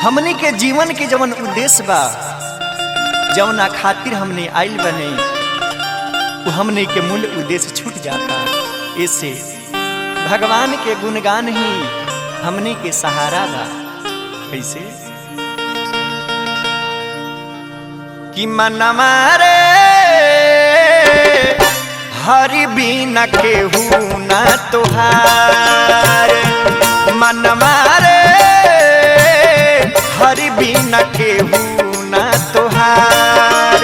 हमने के जीवन के जवन उद्देश्य बा जवना खातिर हमने आइल बने वो हमने के मूल उद्देश्य छूट जाता। ऐसे भगवान के गुणगान ही हमने के सहारा बा। कैसे कि मनवा रे हरि बिना केहू ना तोहार, मनवा रे हरि बिना केहू ना तोहार।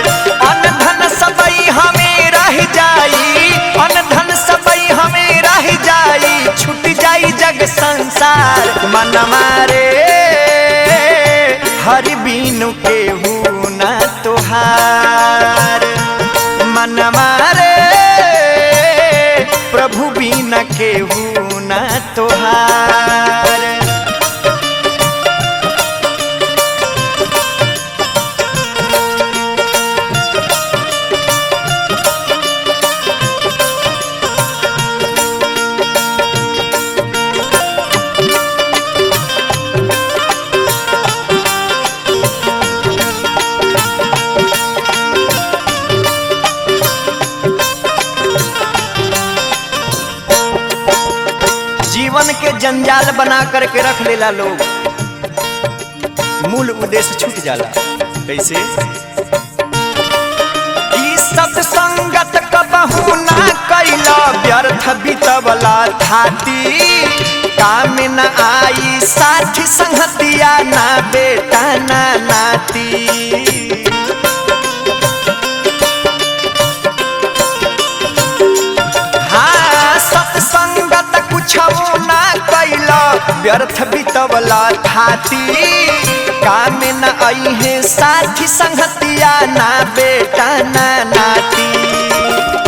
अन्न धन सबई हमें रह जाई, अन्न धन सबई हमें रह जाई, छूट जाई जग संसार। मनवा रे हरि बिनु केहू ना तोहार, मनवा रे प्रभु बिना केहू ना तोहार। जीवन के जंजाल बना करके रख लेला लोग, मूल उद्देश्य छूट जाला। कैसे ई सत्संगत कबहू ना कैला, व्यर्थ बितवला थाती, काम न आई साथी संगतिया, ना बेटा ना नाती। ना कैला व्यर्थ बितवला थाती, काम न आई है साथी संगतिया, ना बेटा ना नाती।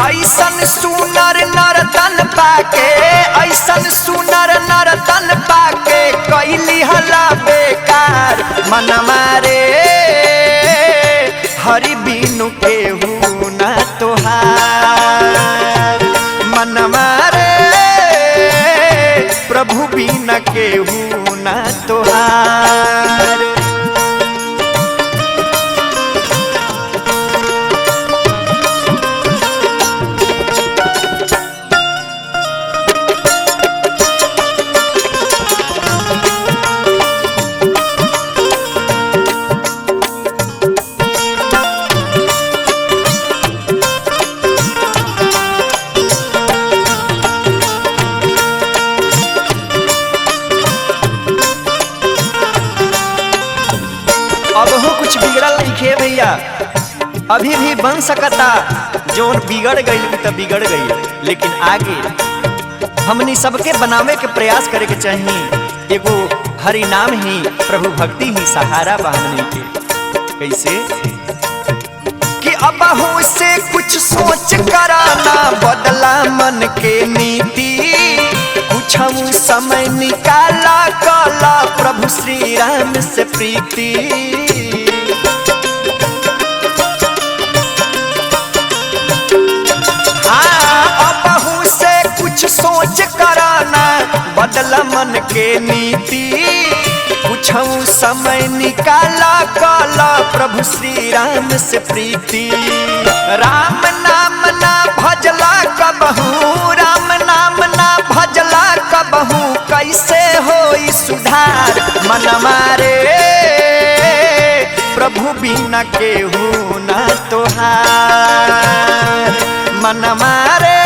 ऐसन सुनर नर तन पाके, ऐसन सुनर नर तन पाके, कैली हला बेकार। मनवा रे हरि बिनु केहू ना तोहार, मनवा रे प्रभु बिना केहू ना तोहार। अब हो कुछ बिगड़ल नहीं भैया, अभी भी बन सकता। जो बिगड़ गई तो बिगड़ गई, लेकिन आगे हमनी सबके बनावे के प्रयास करे के चाहिए। एगो हरि नाम ही प्रभु भक्ति ही सहारा बा हमनी के। कैसे कि अब हो से कुछ सोच कराना, बदला मन के नीति, कुछ समय निकाला काला, प्रभु श्री राम से प्रीति। अबहू से कुछ सोच कराना, बदला मन के नीति, कुछ समय निकाला काला, प्रभु श्री राम से प्रीति। राम नाम ना भजला कबहू, राम नाम ना भजला कबहू, कैसे होई सुधार। मनवा रे प्रभु बिना केहू ना तोहार, मनवा रे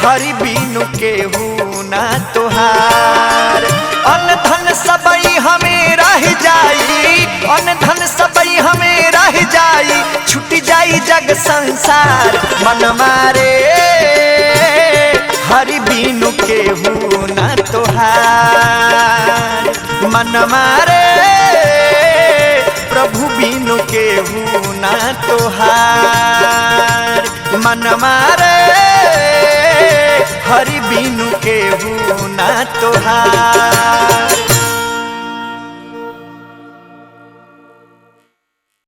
हरि बिनु केहू ना तोहार। अन्न धन सबई हमें रह जाई, अन्न धन सबई हमें रह जाई, छूट जाई जग संसार। मनवा रे हरि बिनु केहू ना तोहार, मनवा रे प्रभु बिनु केहू ना तोहार, मनवा रे हरि बिनु केहू ना तोहार।